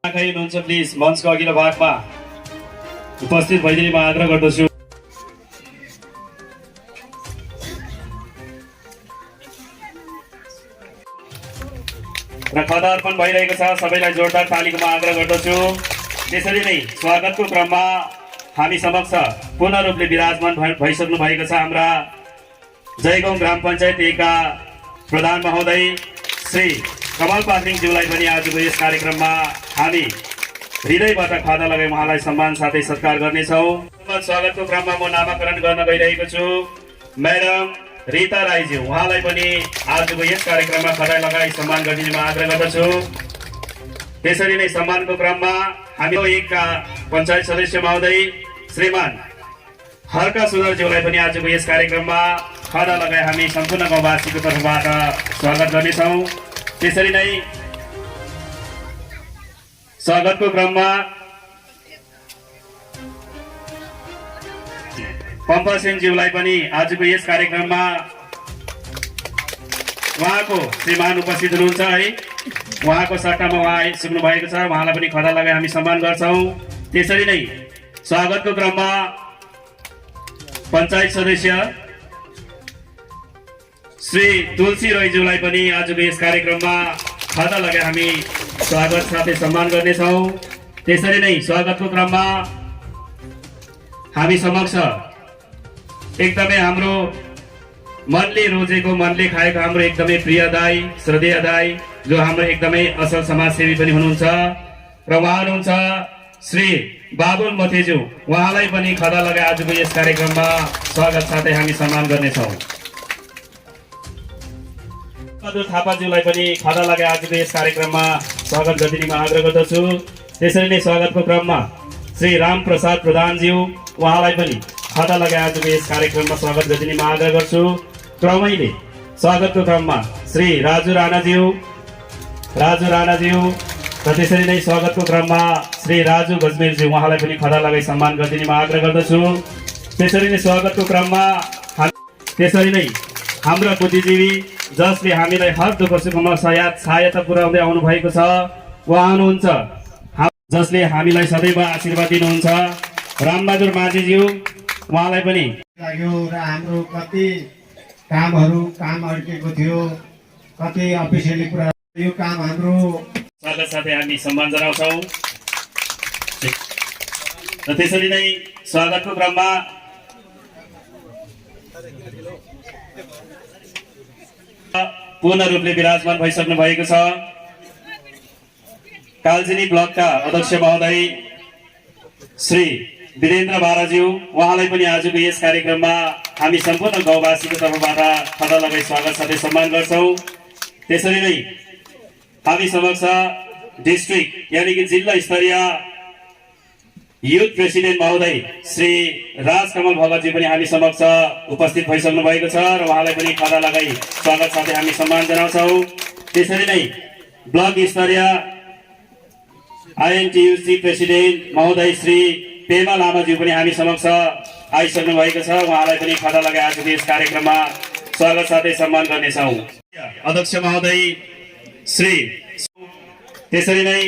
हुनुहुन्छ प्लिज मञ्चको अघिल्लो भागमा उपस्थित भइदिने म आग्रह गर्दछु। र खदा अर्पण भइरहेको छ, सबैलाई जोरदार तालीको म आग्रह गर्दछु। त्यसरी नै स्वागतको क्रममा हामी समक्ष पूर्ण रूपले विराजमान भइसक्नु भएको छ हाम्रा जयगाउँ ग्राम पञ्चायत एका प्रधान महोदय श्री कमल पात्रिङज्यूलाई पनि आजको यस कार्यक्रममा हामी हृदयबाट खदा लगाई उहाँलाई सम्मान साथै सत्कार गर्नेछौँ। स्वागतको क्रममा म नामाकरण गर्न गइरहेको छु म्याडम रीता राईज्यू, उहाँलाई पनि आजको यस कार्यक्रममा खदा लगाई सम्मान गरिदिने म आग्रह गर्दछु। त्यसरी नै सम्मानको क्रममा हामी एकका पञ्चायत सदस्य महोदय श्रीमान हर्का सुन्दरज्यूलाई पनि आजको यस कार्यक्रममा खदा लगाई हामी सम्पूर्ण गाउँवासीको तर्फबाट स्वागत गर्नेछौँ। त्यसरी नै स्वागतको क्रममा पम्पा सिंहज्यूलाई पनि आजको यस कार्यक्रममा उहाँको श्रीमान उपस्थित हुनुहुन्छ है, उहाँको सट्टामा उहाँ आइसक्नु भएको छ, उहाँलाई पनि खदा लगाई हामी सम्मान गर्छौँ। त्यसरी नै स्वागतको क्रममा पञ्चायत सदस्य श्री तुलसी रोयज्यूलाई पनि आजको यस कार्यक्रममा खदा लगाई हामी स्वागत साथै सम्मान गर्नेछौँ। त्यसरी नै स्वागतको क्रममा हामी समक्ष एकदमै हाम्रो मनले रोजेको मनले खाएको हाम्रो एकदमै प्रिय दाई श्रद्धेय दाई जो हाम्रो एकदमै असल समाजसेवी पनि हुनुहुन्छ र उहाँ हुनुहुन्छ श्री बाबुल मथेज्यू, उहाँलाई पनि खदा लगाई आजको यस कार्यक्रममा स्वागत साथै हामी सम्मान गर्नेछौँ। थापाज्यूलाई पनि खदा लगाई आजको यस कार्यक्रममा स्वागत गरिदिने म आग्रह गर्दछु। त्यसरी नै स्वागतको क्रममा श्री राम प्रसाद प्रधानज्यू, उहाँलाई पनि खदा लगाई आजको यस कार्यक्रममा स्वागत गरिदिने म आग्रह गर्छु। क्रमैले स्वागतको क्रममा श्री राजु राणाज्यू र त्यसरी नै स्वागतको क्रममा श्री राजु गजमेरज्यू, उहाँलाई पनि खदा लगाई सम्मान गरिदिने म आग्रह गर्दछु। त्यसरी नै स्वागतको क्रममा त्यसरी नै हाम्रा बुद्धिजीवी जसले हामीलाई हर दुःख सुखमा सहायता पुर्याउँदै आउनु भएको छ, उहाँ हुनुहुन्छ जसले हामीलाई सदैव आशीर्वाद दिनुहुन्छ रामबहादुर माझीज्यू, उहाँलाई पनि लाग्यो र हाम्रो कति काम अड्केको थियो, कति अफिसियली कुरा यो काम हाम्रो स्वागत साथै हामी सम्मान जनाउँछौँ। र त्यसरी नै स्वागतको क्रममा पूर्ण रूपले विराजमान भइसक्नु भएको छ कालचिनी ब्लकका अध्यक्ष महोदय श्री वीरेन्द्र बाराज्यू, उहाँलाई पनि आजको यस कार्यक्रममा हामी सम्पूर्ण गाउँवासीको तर्फबाट खदा लगाई स्वागत साथै सम्मान गर्छौँ। त्यसरी नै हामी समक्ष डिस्ट्रिक्ट यानि कि जिल्ला स्तरीय युथ प्रेसिडेन्ट महोदय श्री राजकमल भगतजी पनि हामी समक्ष उपस्थित भइसक्नु भएको छ र उहाँलाई पनि खदा लगाई स्वागत साथै हामी सम्मान जनाउँछौँ। त्यसरी नै ब्लक स्तरीय आइएनटियुसी प्रेसिडेन्ट महोदय श्री पेमा लामाज्यू पनि हामी समक्ष आइसक्नु भएको छ, उहाँलाई पनि खदा लगाई आजको यस कार्यक्रममा स्वागत साथै सम्मान गर्नेछौँ। अध्यक्ष महोदय श्री त्यसरी नै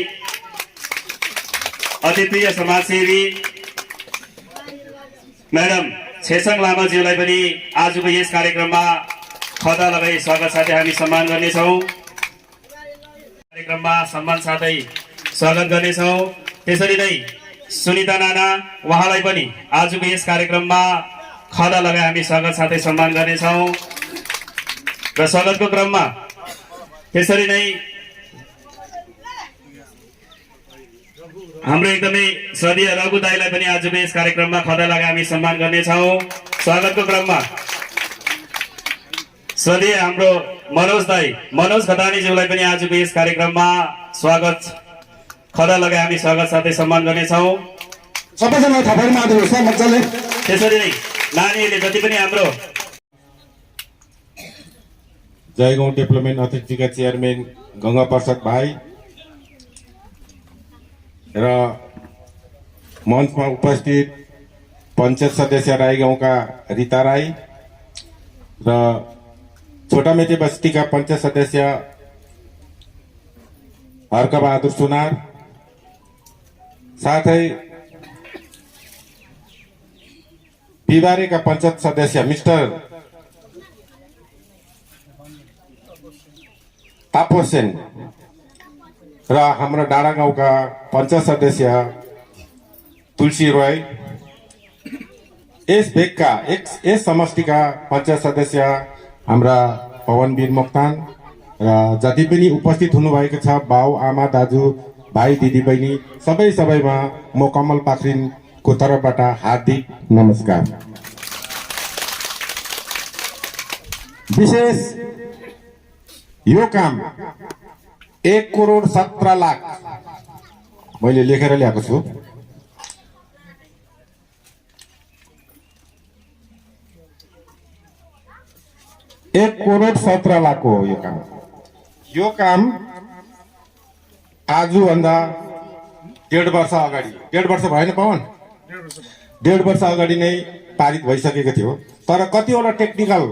अति प्रिय समाजसेवी म्याडम छेसङ लामाज्यूलाई पनि आजको यस कार्यक्रममा खदा लगाई स्वागत साथै हामी सम्मान गर्नेछौँ। कार्यक्रममा सम्मान साथै स्वागत गर्नेछौँ। त्यसरी नै सुनिता नाना, उहाँलाई पनि आजको यस कार्यक्रममा खदा लगाई हामी स्वागत साथै सम्मान गर्नेछौँ। र स्वागतको क्रममा त्यसरी नै हाम्रो एकदमै श्रद्धेय रघु दाईलाई पनि आजको यस कार्यक्रममा खदा लगाई हामी सम्मान गर्नेछौँ। स्वागतको क्रममा श्रद्धेय हाम्रो मनोज खतानीज्यूलाई पनि आजको यस कार्यक्रममा स्वागत खदा लगाई हामी स्वागत साथै सम्मान गर्नेछौँ। सबैजना थपडमा दिनुहोस् मजाले। त्यसरी नै नानीहरूले जति पनि हाम्रो जयगाउँ डेभलपमेन्ट अथोरिटीका चेयरम्यान गंगा प्रसाद भाइ र मञ्चमा उपस्थित पञ्चायत सदस्य राई गाउँका रीता राई र छोटामेटी बस्तीका पञ्चायत सदस्य हर्कबहादुर सुनार साथै बिबारेका पञ्चायत सदस्य मिस्टर तापस सेन र हाम्रो डाँडा गाउँका पञ्चायत सदस्य तुलसी रोय, यस भेगका यस समष्टिका पञ्चायत सदस्य हाम्रा पवनवीर मोक्तान र जति पनि उपस्थित हुनुभएको छ बाउ आमा दाजु भाइ दिदी बहिनी सबैमा म कमल पाखरिनको तर्फबाट हार्दिक नमस्कार। विशेष यो काम 1,17,00,000 मैले लेखेर ल्याएको छु। एक 1,17,00,000 हो यो काम। यो काम आजभन्दा 1.5 वर्ष अगाडि, 1.5 वर्ष भएन पवन, 1.5 वर्ष अगाडि नै पारित भइसकेको थियो। तर कतिवटा टेक्निकल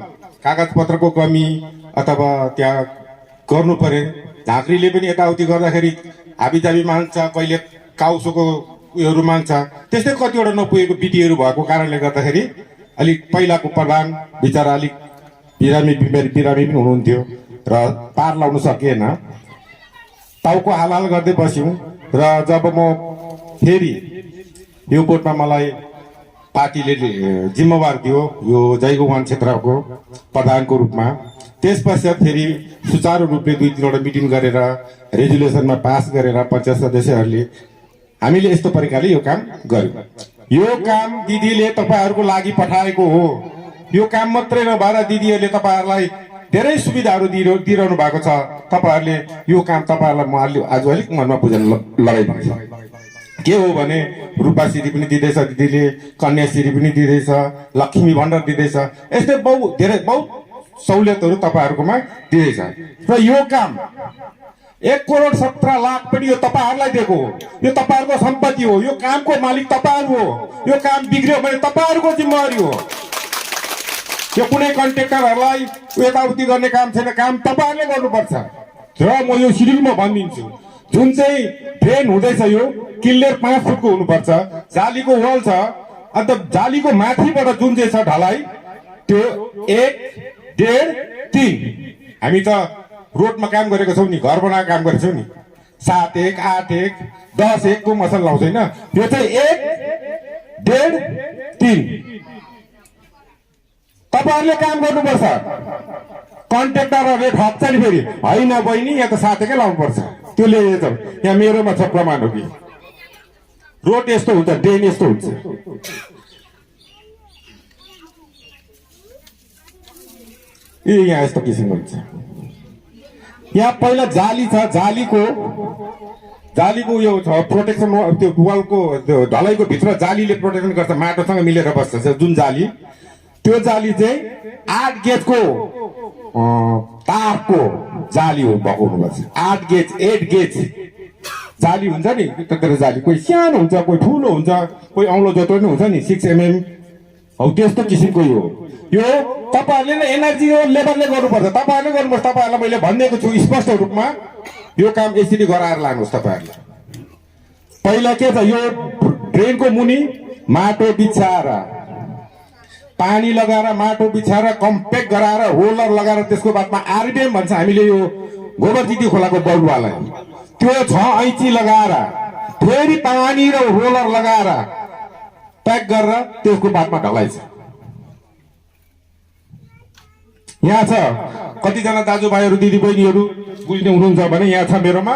कागजपत्रको कमी अथवा त्यहाँ गर्नु पर्यो। झाँक्रीले पनि यताउति गर्दाखेरि हाबीजाबी माग्छ, कहिले काउसोको उयोहरू माग्छ, त्यस्तै कतिवटा नपुगेको बिटीहरू भएको कारणले गर्दाखेरि अलिक पहिलाको प्रधान बिचरा अलिक बिरामी पनि हुनुहुन्थ्यो र पार लाउन सकिएन। टाउको हालहाल गर्दै बस्यौँ र जब म फेरि यो बोर्डमा मलाई पार्टीले जिम्मेवार दियो यो जयगाउँ वन क्षेत्रको प्रधानको रूपमा, त्यस पश्चात फेरि सुचारू रूपले 2-3वटा मिटिङ गरेर रेजुलेसनमा पास गरेर पञ्चायत सदस्यहरूले हामीले यस्तो प्रकारले यो काम गर्यौँ। यो काम दिदीले तपाईँहरूको लागि पठाएको हो। यो काम मात्रै नभएर दिदीहरूले तपाईँहरूलाई धेरै सुविधाहरू दिइरहनु भएको छ। तपाईँहरूले यो काम तपाईँहरूलाई म आज अलिक मनमा बुझ्न लगाइदिन्छु। के हो भने रूपाश्री पनि दिँदैछ दिदीले, कन्याश्री पनि दिँदैछ, लक्ष्मी भण्डार दिँदैछ, यस्तै बहुत सहुलियतहरू तपाईँहरूकोमा दिँदैछ। र यो काम 1,17,00,000 पनि यो तपाईँहरूलाई दिएको हो। यो तपाईँहरूको सम्पत्ति हो। यो कामको मालिक तपाईँहरू हो। यो काम बिग्रियो भने तपाईँहरूको जिम्मेवारी हो। यो कुनै कन्ट्र्याक्टरहरूलाई यताउति गर्ने काम छैन, काम तपाईँहरूले गर्नुपर्छ। र म यो सिडिङमा भनिदिन्छु, जुन चाहिँ ड्रेन हुँदैछ यो क्लियर 5 फुटको हुनुपर्छ। जालीको वाल छ, अन्त जालीको माथिबाट जुन चाहिँ छ ढलाइ त्यो 1, 1.5, 3 हामी त रोडमा काम गरेको छौँ नि, घर बनाएको काम गरेको छौँ नि। 7-1, 8-1, 10-1 को मसल लाउँदैन। यो चाहिँ 1, 1.5, 3 तपाईँहरूले काम गर्नुपर्छ। कन्ट्र्याक्टरहरूले ठग्छ नि फेरि, होइन बहिनी यहाँ त 7-1 लाउनुपर्छ, त्यो ल्याइन्छ। यहाँ मेरोमा छ प्रमाण हो कि रोड यस्तो हुन्छ, ड्रेन यस्तो हुन्छ। यहाँ यस्तो किसिमको हुन्छ। यहाँ पहिला जाली छ, जालीको यो छ प्रोटेक्सन, त्यो वालको त्यो ढलाइको भित्र जालीले प्रोटेक्सन गर्छ, माटोसँग मिलेर बस्छ जुन जाली। त्यो जाली चाहिँ 8 गेजको तारको जाली हो भएको हुनुपर्छ। 8 गेज 8 गेज जाली हुन्छ नि, त्यत्रो जाली कोही सानो हुन्छ, कोही ठुलो हुन्छ, कोही औँलो जत्रो नि हुन्छ नि, 6 mm हौ त्यस्तो किसिमको हो। यो तपाईँहरूले नै एनर्जी हो लेबरले गर्नुपर्छ, तपाईँहरूले गर्नुपर्छ। तपाईँहरूलाई मैले भनिदिएको छु स्पष्ट रूपमा, यो काम यसरी गराएर लानुहोस्। तपाईँहरूले पहिला के छ, यो ड्रेनको मुनि माटो बिछाएर पानी लगाएर माटो बिछाएर कम्प्याक्ट गराएर रोलर लगाएर त्यसको बादमा आरबिएम भन्छ हामीले यो गोबरजिती खोलाको बलुवालाई, त्यो 6 ऐँची लगाएर फेरि पानी र रोलर लगाएर प्याक गरेर त्यसको बादमा ढलाइछ। यहाँ छ कतिजना दाजुभाइहरू दिदीबहिनीहरू बुझ्ने हुनुहुन्छ भने यहाँ छ मेरोमा,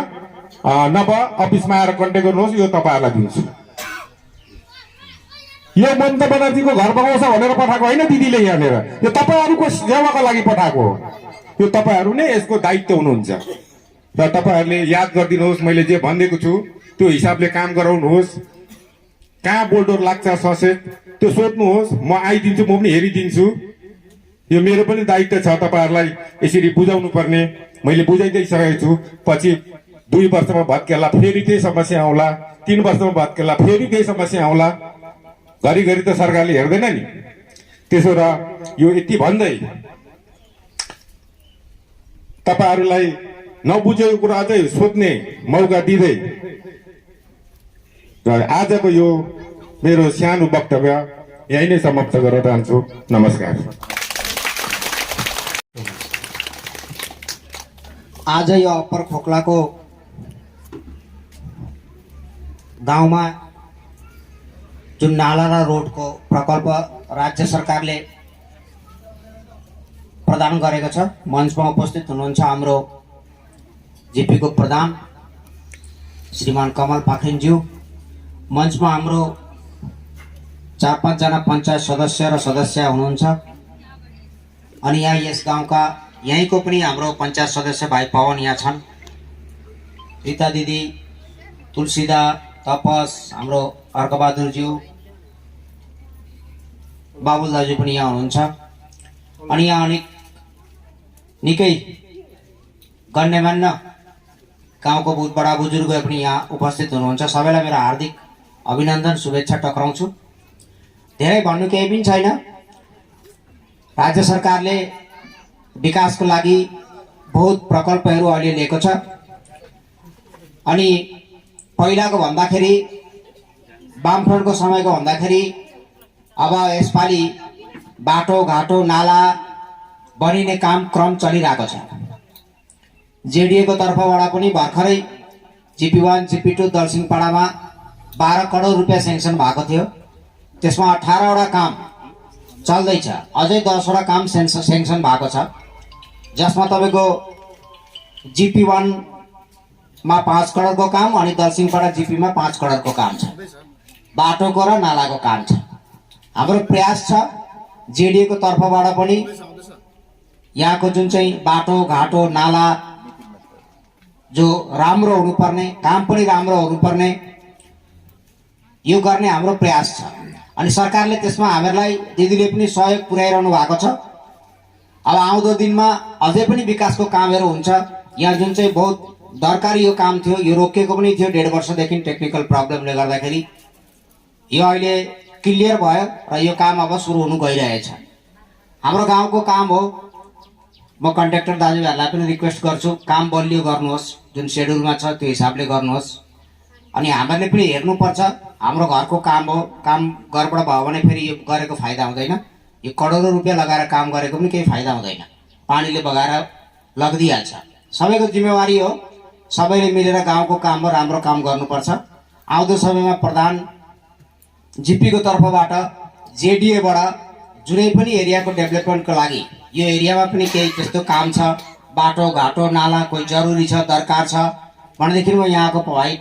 नभए अफिसमा आएर कन्ट्याक्ट गर्नुहोस्, यो तपाईँहरूलाई दिन्छु। यो ममता बनर्जीको घर बनाउँछ भनेर पठाएको होइन दिदीले यहाँनिर, यो तपाईँहरूको सेवाको लागि पठाएको हो। यो तपाईँहरू नै यसको दायित्व हुनुहुन्छ र तपाईँहरूले याद गरिदिनुहोस्। मैले जे भनिदिएको छु त्यो हिसाबले काम गराउनुहोस्। कहाँ बोल्डोर लाग्छ ससेट त्यो सोध्नुहोस्, म आइदिन्छु, म पनि हेरिदिन्छु। यो मेरो पनि दायित्व छ तपाईँहरूलाई यसरी बुझाउनु पर्ने। मैले बुझाइदिइसकेको छु। पछि 2 वर्षमा भत्केला फेरि त्यही समस्या आउला, 3 वर्षमा भत्केला फेरि त्यही समस्या आउला। घरिघरि त सरकारले हेर्दैन नि। त्यसो र यो यति भन्दै तपाईँहरूलाई नबुझेको कुरा अझै सोध्ने मौका दिँदै र आजको यो मेरो सानो वक्तव्य यही नै समाप्त गर्न चाहन्छु। नमस्कार। आज यो अप्पर खोक्लाको गाउँमा जुन नाला र रोडको प्रकल्प राज्य सरकारले प्रदान गरेको छ, मञ्चमा उपस्थित हुनुहुन्छ हाम्रो जिपीको प्रधान श्रीमान कमल पाखरिनज्यू, मञ्चमा हाम्रो 4-5 जना पञ्चायत सदस्य र सदस्य हुनुहुन्छ, अनि यहाँ यस गाउँका यहीँको पनि हाम्रो पञ्चायत सदस्य भाइ पवन यहाँ छन्, रीता दिदी, तुलसीदा, तपस, हाम्रो अर्कबहादुरज्यू, बाबुल दाजु पनि यहाँ हुनुहुन्छ, अनि यहाँ अनेक निकै गण्यमान्य गाउँको बडा बुजुर्ग पनि यहाँ उपस्थित हुनुहुन्छ। सबैलाई मेरो हार्दिक अभिनन्दन, शुभेच्छा टक्राउँछु। धेरै भन्नु केही पनि छैन। राज्य सरकारले विकासको लागि बहुत प्रकल्पहरू अहिले लिएको छ, अनि पहिलाको भन्दाखेरि वामफ्रन्टको समयको भन्दाखेरि अब यसपालि बाटोघाटो नाला बनिने क्रम चलिरहेको छ। जेडिएको तर्फबाट पनि भर्खरै जिपी1 जिपी2 दलसिंहपाडामा 12 करोड रुपियाँ सेङ्सन भएको थियो, त्यसमा 18वटा काम चल्दैछ, अझै 10वटा काम सेङ्सन भएको छ, जसमा तपाईँको जिपी1 मा 5 करोडको काम अनि दलसिंहपाडा जिपीमा 5 करोडको काम छ, बाटोको र नालाको काम छ। हाम्रो प्रयास छ जेडिएको तर्फबाट पनि यहाँको जुन चाहिँ बाटो घाटो नाला जो राम्रो हुनुपर्ने, काम पनि राम्रो हुनुपर्ने, यो गर्ने हाम्रो प्रयास छ, अनि सरकारले त्यसमा हामीहरूलाई दिदीले पनि सहयोग पुर्याइरहनु भएको छ। अब आउँदो दिनमा अझै पनि विकासको कामहरू हुन्छ। यहाँ जुन चाहिँ बहुत दरकारी यो काम थियो, यो रोकिएको पनि थियो 1.5 वर्षदेखि टेक्निकल प्रब्लमले गर्दाखेरि, यो अहिले क्लियर भयो र यो काम अब सुरु हुनु गइरहेछ। हाम्रो गाउँको काम हो, म कन्ट्र्याक्टर दाजुभाइहरूलाई पनि रिक्वेस्ट गर्छु, काम बलियो गर्नुहोस्, जुन सेड्युलमा छ त्यो हिसाबले गर्नुहोस्, अनि हामीहरूले पनि हेर्नुपर्छ हाम्रो घरको काम हो, काम गडबड भयो भने फेरि यो गरेको फाइदा हुँदैन, यो करोडौँ रुपियाँ लगाएर काम गरेको पनि केही फाइदा हुँदैन, पानीले बगाएर लगिदिइहाल्छ। सबैको जिम्मेवारी हो, सबैले मिलेर गाउँको काममा राम्रो काम गर्नुपर्छ। आउँदो समयमा प्रधान जिपीको तर्फबाट जेडिएबाट जुनै पनि एरियाको डेभलपमेन्टको लागि यो एरियामा पनि केही त्यस्तो काम छ, बाटो घाटो नाला कोही जरुरी छ, दरकार छ भनेदेखि म यहाँको भाइ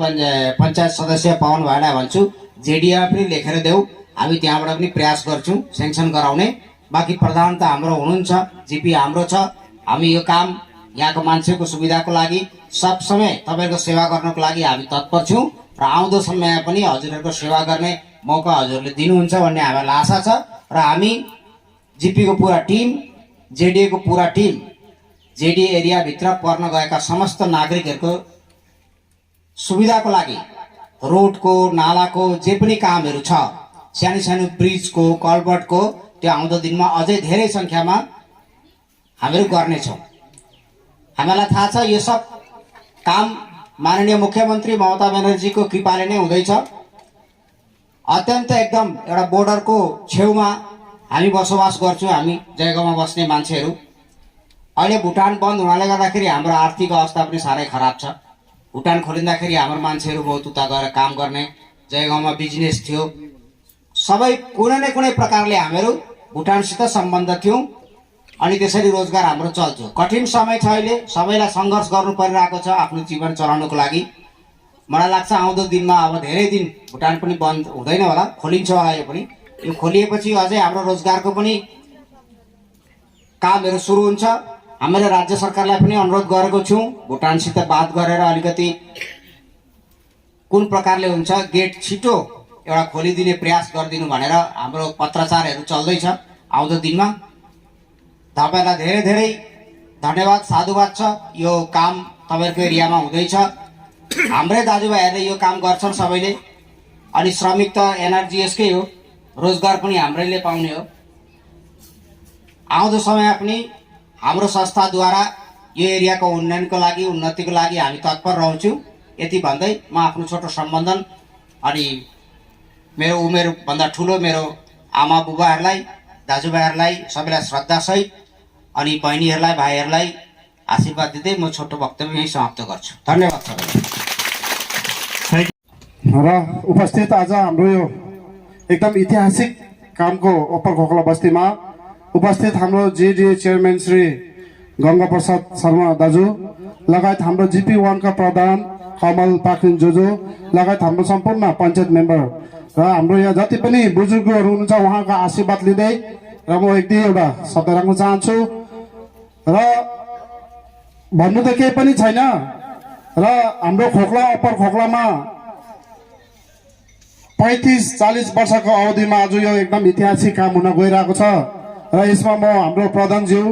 पञ्चायत सदस्य पवन भाइलाई भन्छु, जेडिएमा पनि लेखेर देऊ, हामी त्यहाँबाट पनि प्रयास गर्छौँ सेङ्सन गराउने। बाँकी प्रधान त हाम्रो हुनुहुन्छ, जिपी हाम्रो छ, हामी यो काम यहाँको मान्छेको सुविधाको लागि सब समय तपाईँको सेवा गर्नको लागि हामी तत्पर छौँ, र आउँदो समयमा पनि हजुरहरूको सेवा गर्ने मौका हजुरले दिनुहुन्छ भन्ने हामीलाई आशा छ। र हामी जिपीको पुरा टिम, जेडिएको पुरा टिम, जेडिए एरियाभित्र पर्न गएका समस्त नागरिकहरूको सुविधाको लागि रोडको नालाको जे पनि कामहरू छ, सानो सानो ब्रिजको कल्भर्टको, त्यो आउँदो दिनमा अझै धेरै सङ्ख्यामा हामीहरू गर्नेछौँ। हामीलाई थाहा छ यो सब काम माननीय मुख्यमन्त्री ममता ब्यानर्जीको कृपाले नै हुँदैछ। अत्यन्त एकदम एउटा बोर्डरको छेउमा हामी बसोबास गर्छौँ, हामी जयगाउँमा बस्ने मान्छेहरू। अहिले भुटान बन्द हुनाले गर्दाखेरि हाम्रो आर्थिक अवस्था पनि साह्रै खराब छ। भुटान खोलिँदाखेरि हाम्रो मान्छेहरू बहुत उता गएर काम गर्ने, जयगाउँमा बिजनेस थियो, सबै कुनै न कुनै प्रकारले हामीहरू भुटानसित सम्बन्ध थियौँ, अनि त्यसरी रोजगार हाम्रो चल्थ्यो। कठिन समय छ अहिले, सबैलाई सङ्घर्ष गर्नु परिरहेको छ आफ्नो जीवन चलाउनको लागि। मलाई लाग्छ आउँदो दिनमा अब धेरै दिन भुटान पनि बन्द हुँदैन होला, खोलिन्छ होला। यो पनि यो खोलिएपछि अझै हाम्रो रोजगारको पनि कामहरू सुरु हुन्छ। हामीले राज्य सरकारलाई पनि अनुरोध गरेको छौँ, भुटानसित बात गरेर अलिकति कुन प्रकारले हुन्छ गेट छिटो एउटा खोलिदिने प्रयास गरिदिनु भनेर हाम्रो पत्रचारहरू चल्दैछ। आउँदो दिनमा तपाईँलाई धेरै धेरै धन्यवाद, साधुवाद छ। यो काम तपाईँहरूको एरियामा हुँदैछ, हाम्रै दाजुभाइहरूले यो काम गर्छन् सबैले, अनि श्रमिक त एनआरजिएसकै हो, रोजगार पनि हाम्रैले पाउने हो। आउँदो समयमा पनि हाम्रो संस्थाद्वारा यो एरियाको उन्नयनको लागि, उन्नतिको लागि हामी तत्पर रहन्छौँ। यति भन्दै म आफ्नो छोटो सम्बोधन अनि मेरो उमेरभन्दा ठुलो मेरो आमा बुबाहरूलाई, दाजुभाइहरूलाई सबैलाई श्रद्धासहित अनि बहिनीहरूलाई, भाइहरूलाई आशीर्वाद दिँदै म छोटो वक्तव्य यहीँ समाप्त गर्छु। धन्यवाद सबैलाई। र उपस्थित आज हाम्रो यो एकदम ऐतिहासिक कामको अप्पर खोकला बस्तीमा उपस्थित हाम्रो जेडिए चेयरम्यान श्री गंगा प्रसाद शर्मा दाजु लगायत हाम्रो GP1 का प्रधान कमल पाखरिन जोजो लगायत हाम्रो सम्पूर्ण पञ्चायत मेम्बर र हाम्रो यहाँ जति पनि बुजुर्गहरू हुनुहुन्छ उहाँको आशीर्वाद लिँदै र म एक दुई एउटा शब्द राख्न चाहन्छु। र भन्नु त केही पनि छैन र हाम्रो खोकला अप्पर खोकलामा 35-40 वर्षको अवधिमा आज यो एकदम ऐतिहासिक काम हुन गइरहेको छ र यसमा म हाम्रो प्रधानज्यू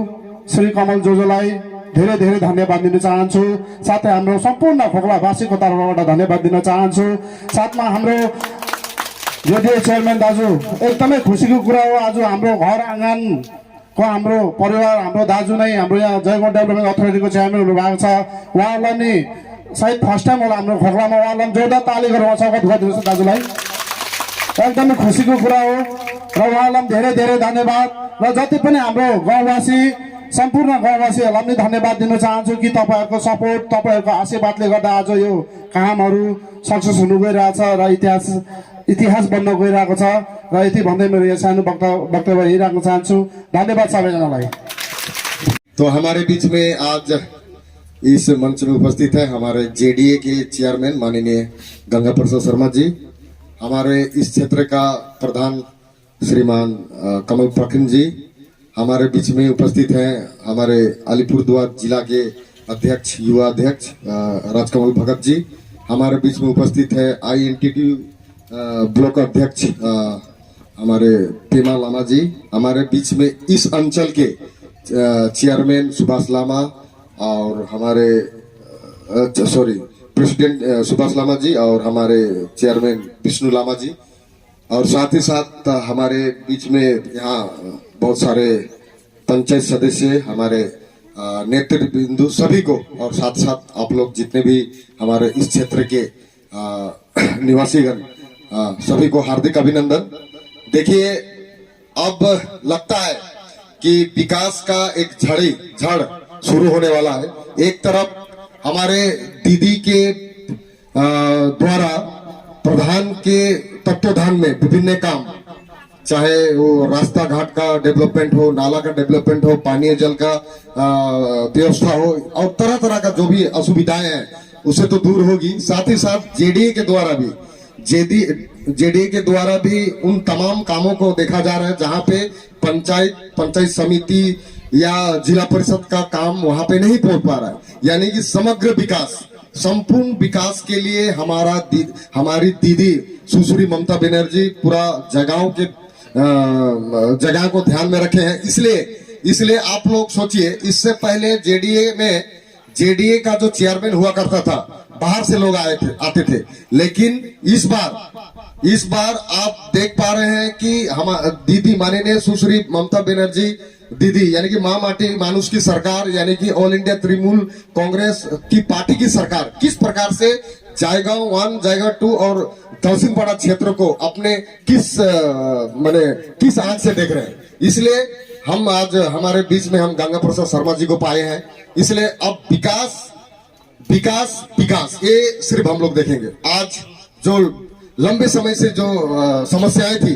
श्री कमल जोजोलाई धेरै धेरै धन्यवाद दिन चाहन्छु। साथै हाम्रो सम्पूर्ण खोकलावासीको तर्फबाट धन्यवाद दिन चाहन्छु। साथमा हाम्रो जेडिए चेयरम्यान दाजु एकदमै खुसीको कुरा हो, आज हाम्रो घर आँगनको हाम्रो परिवार हाम्रो दाजु नै हाम्रो यहाँ जयगाउँ डेभलपमेन्ट अथोरिटीको चेयरम्यान हुनुभएको छ। उहाँलाई नि सायद फर्स्ट टाइम होला हाम्रो खोकलामा, उहाँलाई जोरदार ताली गरेर स्वागत गरिदिनुहोस् दाजुलाई। एकदमै खुसीको कुरा हो र उहाँलाई धेरै धेरै धन्यवाद। र जति पनि हाम्रो गाउँवासी सम्पूर्ण गाउँवासीहरूलाई पनि धन्यवाद दिन चाहन्छु कि तपाईँहरूको सपोर्ट, तपाईँहरूको आशीर्वादले गर्दा आज यो कामहरू सक्सेस हुनु गइरहेछ र इतिहास बन्न गइरहेको छ। र यति भन्दै मेरो यो सानो वक्तव्य यही राख्न चाहन्छु। धन्यवाद सबैजनालाई। तो हमारे बीच में आज इस मंच में उपस्थित है हमारे जेडीए के चेयरमैन माननीय गंगा प्रसाद शर्मा जी, हमारे इस क्षेत्र का प्रधान श्रीमान कमल पाखरिन जी, हमारे बीच में उपस्थित हैं हमारे अलीपुरद्वार जिला के अध्यक्ष युवा अध्यक्ष राजकमल भगत जी, हमारे बीच में उपस्थित है INTT ब्लॉक अध्यक्ष हमारे पेमा लामा जी, हमारे बीच में इस अंचल के चेयरमैन सुभाष लामा और हमारे प्रेसिडेंट सुभाष लामा जी और हमारे चेयरमैन विष्णु लामा जी, और साथ ही साथ हमारे बीच में यहाँ बहुत सारे पंचायत सदस्य, हमारे नेतृबिंदु सभी को, और साथ साथ आप लोग जितने भी हमारे इस क्षेत्र के निवासीगण सभी को हार्दिक अभिनंदन। देखिए अब लगता है कि विकास का एक झड़ शुरू होने वाला है। एक तरफ हमारे दीदी के द्वारा प्रधान के तत्वाधान में विभिन्न काम, चाहे वो रास्ता घाट का डेवलपमेंट हो, नाला का डेवलपमेंट हो, पानीय जल का व्यवस्था हो, और तरह तरह का जो भी असुविधाएं हैं उसे तो दूर होगी। साथ ही साथ जेडीए के द्वारा भी उन तमाम कामों को देखा जा रहा है जहां पे पंचायत समिति या जिला परिषद का काम वहां पे नहीं पहुंच पा रहा है। यानी कि समग्र विकास, संपूर्ण विकास के लिए हमारी दीदी सुश्री ममता बनर्जी पूरा जगह को ध्यान में रखे हैं। इसलिए आप लोग सोचिए, इससे पहले जेडीए का जो चेयरमैन हुआ करता था बाहर से लोग आते थे, लेकिन इस बार आप देख पा रहे हैं कि हम दीदी माननीय सुश्री ममता बनर्जी दीदी यानी कि माँ माटी मानुष की सरकार, यानी कि ऑल इंडिया तृणमूल कांग्रेस की पार्टी की सरकार किस प्रकार से जायगांव 1, जायगांव 2 और दलसिंहपाड़ा क्षेत्र को अपने किस आंख से देख रहे हैं। इसलिए हम आज हमारे बीच में हम गंगा प्रसाद शर्मा जी को पाए हैं। इसलिए अब विकास ये सिर्फ हम लोग देखेंगे। आज जो लंबे समय से जो समस्याएं थी,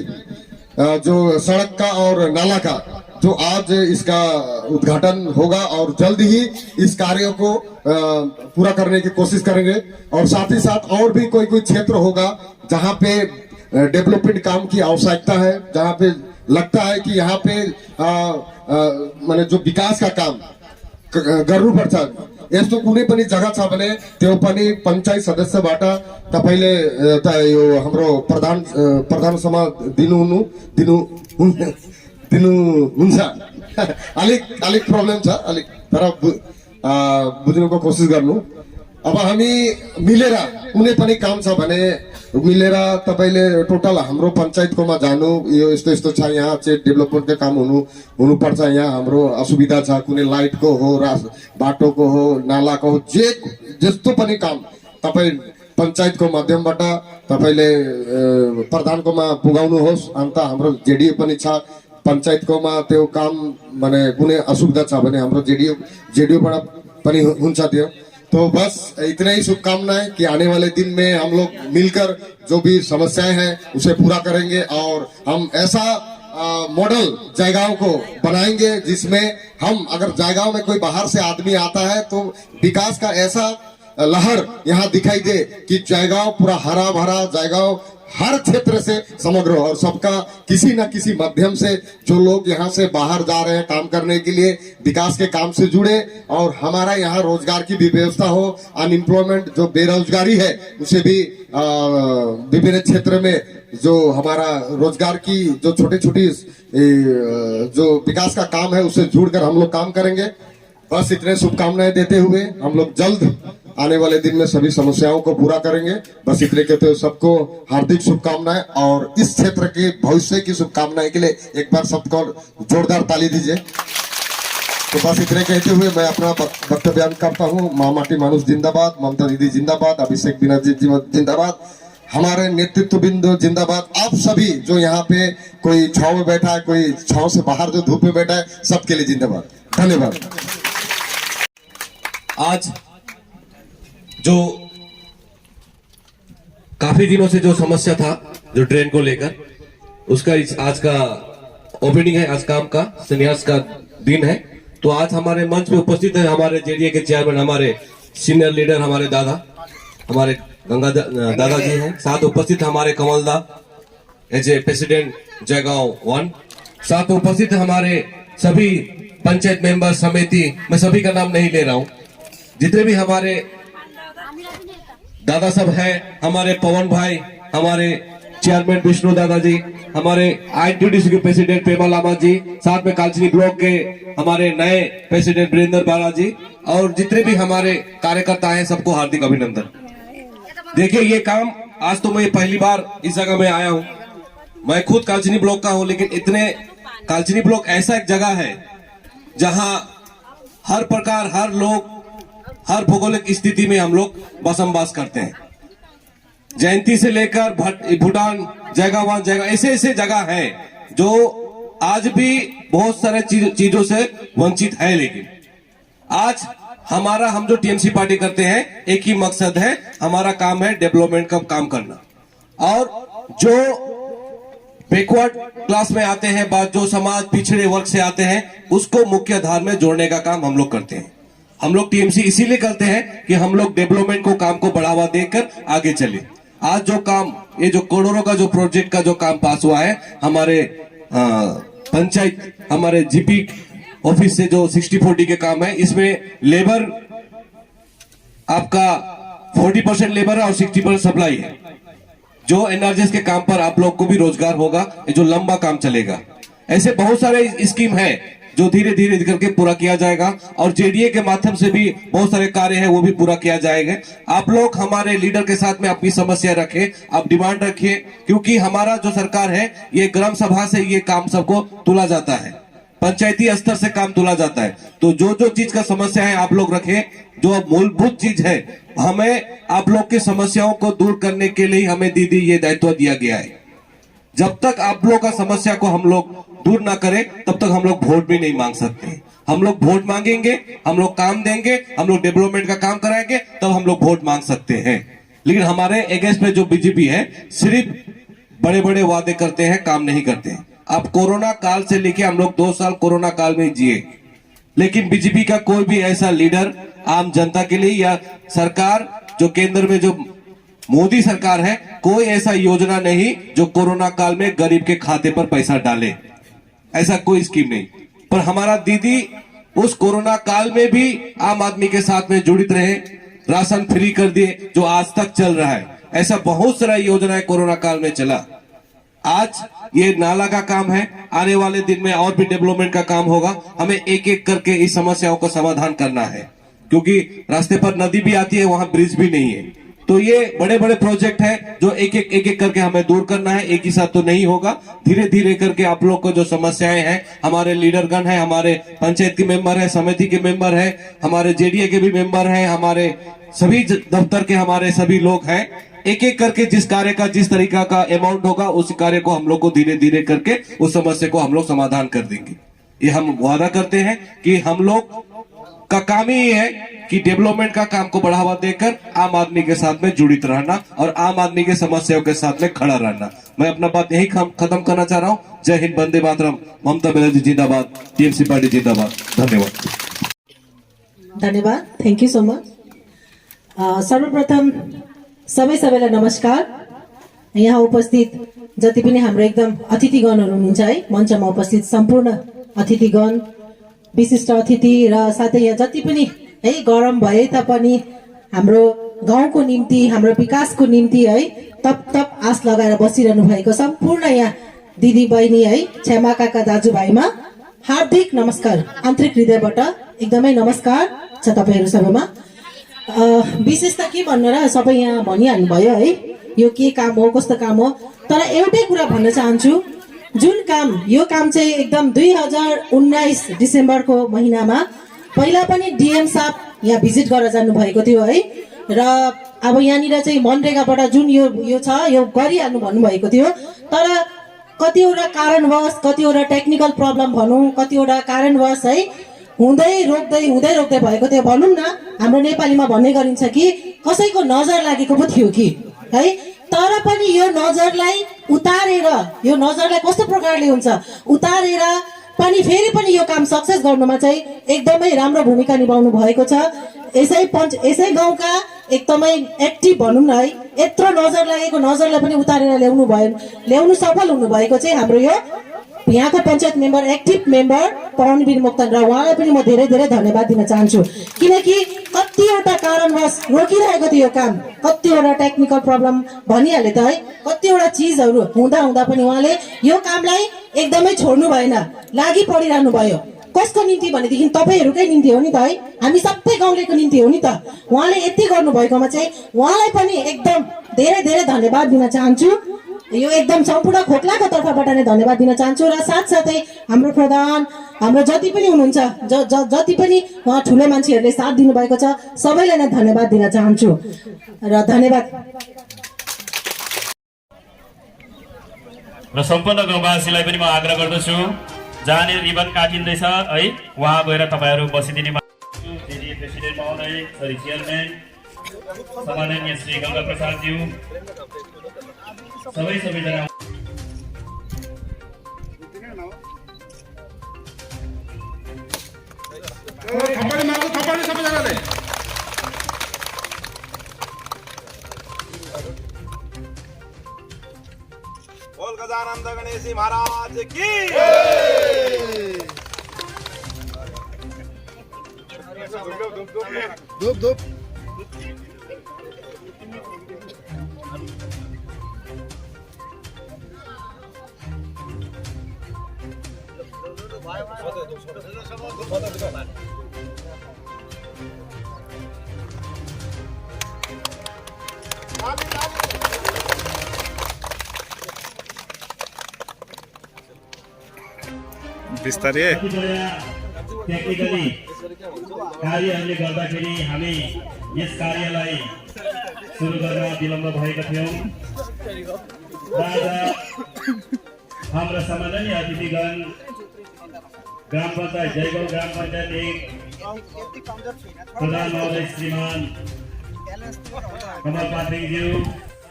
जो सड़क का और नाला का, जो आज इसका उद्घाटन होगा और जल्द ही इस कार्य को पूरा करने की कोशिश करेंगे। और साथ ही साथ और भी कोई क्षेत्र होगा जहां पे डेवलपमेंट काम की आवश्यकता है, जहां पे लगता है कि यहाँ पे जो विकास का काम गर्नुपर्छ। यस्तो कुनै पनि जग्गा छ भने त्यो पनि पञ्चायत सदस्यबाट तपाईले यो हाम्रो प्रधानसम्म दिनुहुन्छ। अलिक प्रब्लम छ, अलिक तर बुझ्नुको कोसिस गर्नु। अब हामी मिलेर कुनै पनि काम छ भने मिलेर तपाईले टोटल हाम्रो पञ्चायतकोमा जानु, यो यस्तो यस्तो छ, यहाँ चाहिँ डेभलपमेन्टको काम हुनुपर्छ, यहाँ हाम्रो असुविधा छ, कुनै लाइटको हो, बाटोको हो, नालाको हो, जस्तो पनि काम पञ्चायतको माध्यमबाट तपाईँले प्रधानकोमा पुगाउनुहोस्। अन्त हाम्रो जेडियू पनि छ, पञ्चायतकोमा त्यो काम माने कुनै असुविधा छ भने हाम्रो जेडीयूबाट पनि हुन्छ त्यो। तो बस इतना ही शुभकामनाएं कि आने वाले दिन में हम लोग मिलकर जो भी समस्याएं हैं उसे पूरा करेंगे और हम ऐसा मॉडल जयगांव को बनाएंगे जिसमें हम अगर जयगांव में कोई बाहर से आदमी आता है तो विकास का ऐसा लहर यहाँ दिखाई दे कि जयगांव पूरा हरा भरा, जयगांव हर क्षेत्र से समग्र और सबका किसी न किसी माध्यम से जो लोग यहाँ से बाहर जा रहे हैं काम करने के लिए विकास के काम से जुड़े और हमारा यहाँ रोजगार की भी व्यवस्था हो। अनएम्प्लॉयमेंट जो बेरोजगारी है उसे भी विभिन्न क्षेत्र में जो हमारा रोजगार की जो छोटी छोटी जो विकास का काम है उससे जुड़कर हम लोग काम करेंगे। बस इतने शुभकामनाएं देते हुए हम लोग जल्द आने वाले दिन में सभी समस्याओं को पूरा करेंगे। बस इतने कहते हुए सबको हार्दिक शुभकामनाएं और इस क्षेत्र के भविष्य की शुभकामनाएं के लिए एक बार सबको जोरदार ताली दीजिए। तो बस इतने कहते हुए मैं अपना वक्तव्य करता हूँ। माँ माटी मानुष जिंदाबाद, ममता दीदी जिंदाबाद, अभिषेक बनर्जी जिंदाबाद, हमारे नेतृत्व बिंदु जिंदाबाद। आप सभी जो यहाँ पे कोई छाव में बैठा है, कोई छाव से बाहर जो धूप में बैठा है, सबके लिए जिंदाबाद। धन्यवाद। आज जो काफी दिनों से जो समस्या था जो ट्रेन को लेकर, उसका आज का ओपनिंग है, आज काम का संन्यास का दिन है। तो आज हमारे मंच पे उपस्थित है हमारे जेडीए के चेयरमैन, हमारे सीनियर लीडर, हमारे दादा, हमारे गंगा दादाजी हैं। साथ उपस्थित हमारे कमल दा एज ए प्रेसिडेंट जयगांव 1। साथ उपस्थित हमारे सभी पंचायत मेंबर, समिति, मैं सभी का नाम नहीं ले रहा हूं, जितने भी हमारे दादा सब हैं, हमारे पवन भाई, हमारे चेयरमैन विष्णु दादाजी, हमारे आईटीडीसी के प्रेसिडेंट पेमा लामा जी, साथ में कालचिनी ब्लॉक के हमारे नए प्रेसिडेंट वीरेंद्र बाला जी और जितने भी हमारे कार्यकर्ता हैं, सबको हार्दिक अभिनंदन। देखिए ये काम आज तो मैं पहली बार इस जगह में आया हूं। मैं खुद कालचिनी ब्लॉक का हूं, लेकिन इतने कालचिनी ब्लॉक ऐसा एक जगह है जहां हर प्रकार, हर लोग, हर भौगोलिक स्थिति में हम लोग बसमबास करते हैं। जयंती से लेकर भूटान, जयगांव, ऐसे ऐसे जगह है जो आज भी बहुत सारे चीजों से वंचित है। लेकिन आज हम जो टीएमसी पार्टी करते हैं, एक ही मकसद है, हमारा काम है डेवलपमेंट का काम करना। और जो बैकवर्ड क्लास में आते हैं, जो समाज पिछड़े वर्ग से आते हैं, उसको मुख्य धारा में जोड़ने का काम हम लोग करते हैं। हम लोग टीएमसी इसीलिए करते हैं कि हम लोग डेवलपमेंट को काम को बढ़ावा देकर आगे चले। आज जो काम, ये जो करोड़ों का जो प्रोजेक्ट का जो काम पास हुआ है, हमारे पंचायत, हमारे जीपी ऑफिस से जो 60-40 के काम है, इसमें लेबर आपका 40% लेबर है और 60% सप्लाई है। जो एनआरजीएस के काम पर आप लोग को भी रोजगार होगा, ये जो लंबा काम चलेगा। ऐसे बहुत सारे स्कीम है जो धीरे धीरे करके पूरा किया जाएगा और जेडीए के माध्यम से भी बहुत सारे कार्य हैं, वो भी पूरा किया जाएगा। आप लोग हमारे लीडर के साथ में अपनी समस्या रखें, आप डिमांड रखिए, क्योंकि हमारा जो सरकार है, ये ग्राम सभा से ये काम सबको तुला जाता है, पंचायती स्तर से काम तुला जाता है। तो जो जो चीज का समस्या है आप लोग रखें, जो मूलभूत चीज है, हमें आप लोग की समस्याओं को दूर करने के लिए हमें दीदी ये दायित्व दिया गया है। जब तक आप लोग का समस्या को हम लोग दूर ना करें, तब तक हम लोग वोट भी नहीं मांग सकते। हम लोग वोट मांगेंगे, हम लोग काम देंगे, हम लोग डेवलपमेंट का काम कराएंगे, तब हम लोग वोट मांग सकते हैं। लेकिन हमारे अगेंस्ट में जो बीजेपी है, सिर्फ बड़े बड़े वादे करते हैं, काम नहीं करते हैं। अब कोरोना काल से लेके हम लोग 2 साल कोरोना काल में जिए, लेकिन बीजेपी का कोई भी ऐसा लीडर आम जनता के लिए या सरकार जो केंद्र में जो मोदी सरकार है, कोई ऐसा योजना नहीं जो कोरोना काल में गरीब के खाते पर पैसा डाले, ऐसा कोई स्कीम नहीं। पर हमारा दीदी उस कोरोना काल में भी आम आदमी के साथ में जुड़ित रहे, राशन फ्री कर दिए, जो आज तक चल रहा है। ऐसा बहुत सारा योजना कोरोना काल में चला। आज ये नाला का काम है, आने वाले दिन में और भी डेवलपमेंट का काम होगा। हमें एक एक करके इस समस्याओं का समाधान करना है, क्योंकि रास्ते पर नदी भी आती है, वहां ब्रिज भी नहीं है। तो ये बड़े बड़े प्रोजेक्ट है जो एक एक करके हमें दूर करना है। एक ही साथ तो नहीं होगा, धीरे धीरे करके आप लोग को जो समस्याएं हैं, हमारे लीडरगण है, हमारे पंचायत के मेंबर है, समिति के मेंबर है, हमारे जेडीए के भी मेंबर है, हमारे सभी दफ्तर के हमारे सभी लोग हैं, एक एक करके जिस कार्य का जिस तरीका का अमाउंट होगा उस कार्य को हम लोग को धीरे धीरे करके उस समस्या को हम लोग समाधान कर देंगे। ये हम वादा करते हैं कि हम लोग का काम ही है कि डेवलपमेंट का काम को बढ़ावा देकर आम आदमी के साथ में जुड़ित रहना और आम आदमी के समस्याओं के साथ में खड़ा रहना। मैं अपना बात यही खत्म करना चाह रहा हूँ। जय हिंद, वंदे मातरम, ममता बनर्जी जिंदाबाद, टीएमसी पार्टी जिंदाबाद। धन्यवाद। धन्यवाद, थ्याङ्क यू सो मच। सर्वप्रथम सबैलाई नमस्कार। यहाँ उपस्थित जति पनि हाम्रो एकदम अतिथिगणहरू हुनुहुन्छ है, मञ्चमा उपस्थित सम्पूर्ण अतिथिगण, विशिष्ट अतिथि र साथै यहाँ जति पनि है गरम भए तापनि हाम्रो गाउँको निम्ति, हाम्रो विकासको निम्ति है तप आस लगाएर बसिरहनु भएको सम्पूर्ण यहाँ दिदी बहिनी है, क्षमा काका दाजुभाइमा हार्दिक नमस्कार, आन्तरिक हृदयबाट एकदमै नमस्कार छ तपाईहरु सबैमा। विशेष त के भन्नु र, सबै यहाँ भनिहाल्नु भयो है, यो के काम हो, कस्तो काम हो। तर एउटै कुरा भन्न चाहन्छु, जुन काम, यो काम चाहिँ एकदम 2019 डिसेम्बरको महिनामा पहिला पनि डीएम साहब यहाँ भिजिट गरेर जानु भएको थियो है, र अब यहाँनिर चाहिँ मनरेगाबाट जुन यो छ यो गरिहाल्नु भन्नुभएको थियो। तर कतिवटा कारणवश, कतिवटा टेक्निकल प्रब्लम भनौँ, कतिवटा कारणवश है हुँदै रोक्दै भएको थियो। भनौँ न, हाम्रो नेपालीमा भन्ने गरिन्छ कि कसैको नजर लागेको पो थियो कि है। तर पनि यो नजरलाई उतारेर, यो नजरलाई कस्तो प्रकारले हुन्छ उतारेर पनि फेरि पनि यो काम सक्सेस गर्नुमा चाहिँ एकदमै राम्रो भूमिका निभाउनु भएको छ। यसै गाउँका एकदमै एक्टिभ भनौँ न है, यत्रो नजर लागेको नजरलाई पनि उतारेर ल्याउनु सफल हुनुभएको चाहिँ हाम्रो यो यहाँको panchayat member, active member Pawanbir Moktan, र उहाँलाई पनि म धेरै धेरै धन्यवाद दिन चाहन्छु। किनकि कतिवटा कारणवश रोकिरहेको थियो यो काम, कतिवटा टेक्निकल प्रब्लम भनिहाले त है, कतिवटा चिजहरू हुँदा पनि उहाँले यो कामलाई एकदमै छोड्नु भएन, लागि परिरहनु भयो। कसको निम्ति भनेदेखि तपाईहरुकै निम्ति हो नि त है, हामी सबै गाउँलेको निम्ति हो नि त। उहाँले यति गर्नुभएकोमा चाहिँ उहाँलाई पनि एकदम धेरै धेरै धन्यवाद दिन चाहन्छु। यो एकदम सम्पूर्ण खोक्लाको तर्फबाट नै धन्यवाद दिन चाहन्छु। र साथसाथै हाम्रो प्रधान, हाम्रो जति पनि हुनुहुन्छ, जति पनि उहाँ ठुलो मान्छेहरूले साथ दिनुभएको छ, सबैलाई नै धन्यवाद दिन चाहन्छु र धन्यवाद। र सम्पूर्ण गाउँवासीलाई पनि म आग्रह गर्दछु, जहाँले रिबन काटिँदैछ है वहाँ गएर तपाईहरु बसिदिने प्रेसिडेन्ट महोदय, सरी चेयरम्यान सम्माननीय श्री गंगा प्रसाद ज्यू, सबैजना बोल गजानंद गणेश महाराज की धूप धूप बिस्तारै टेक्निकली कार्यहरूले गर्दाखेरि हामी यस कार्यलाई सुरु गर्न विलम्ब भएको थियौं। आज हाम्रा सम्माननीय अतिथिगण, ग्राम पञ्चायत जयगाउँ ग्राम पञ्चायत 1 प्रधान महोदय श्रीमान कमल पात्रिङज्यू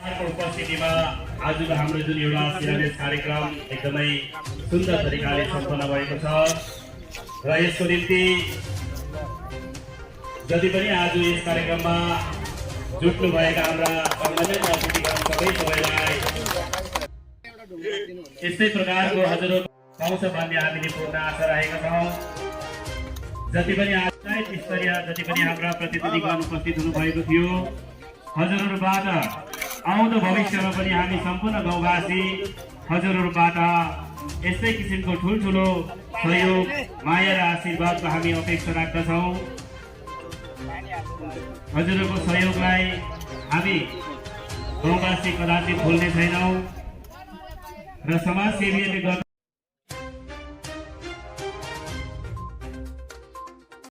को उपस्थितिमा आजको हाम्रो जुन एउटा शिलान्यास कार्यक्रम एकदमै सुन्दर तरिकाले सम्पन्न भएको छ। र यसको निम्ति जति पनि आज यस कार्यक्रममा जुट्नु भएका हाम्रा सम्मानित अतिथिगण सबैलाई यस्तै प्रकारको हजुरहरू पाउँछ भन्ने हामीले पूर्ण आशा राखेका छौँ। जति पनि पञ्चायत स्तरीय जति पनि हाम्रा प्रतिनिधिगण उपस्थित हुनुभएको थियो, हजुरहरूबाट आउँदो भविष्यमा पनि हामी सम्पूर्ण गाउँवासी हजुरहरूबाट यस्तै किसिमको ठुल्ठुलो सहयोग, माया र आशीर्वादको हामी अपेक्षा राख्दछौँ। हजुरहरूको सहयोगलाई हामी गाउँवासी कदापि भुल्ने छैनौँ र समाजसेवीले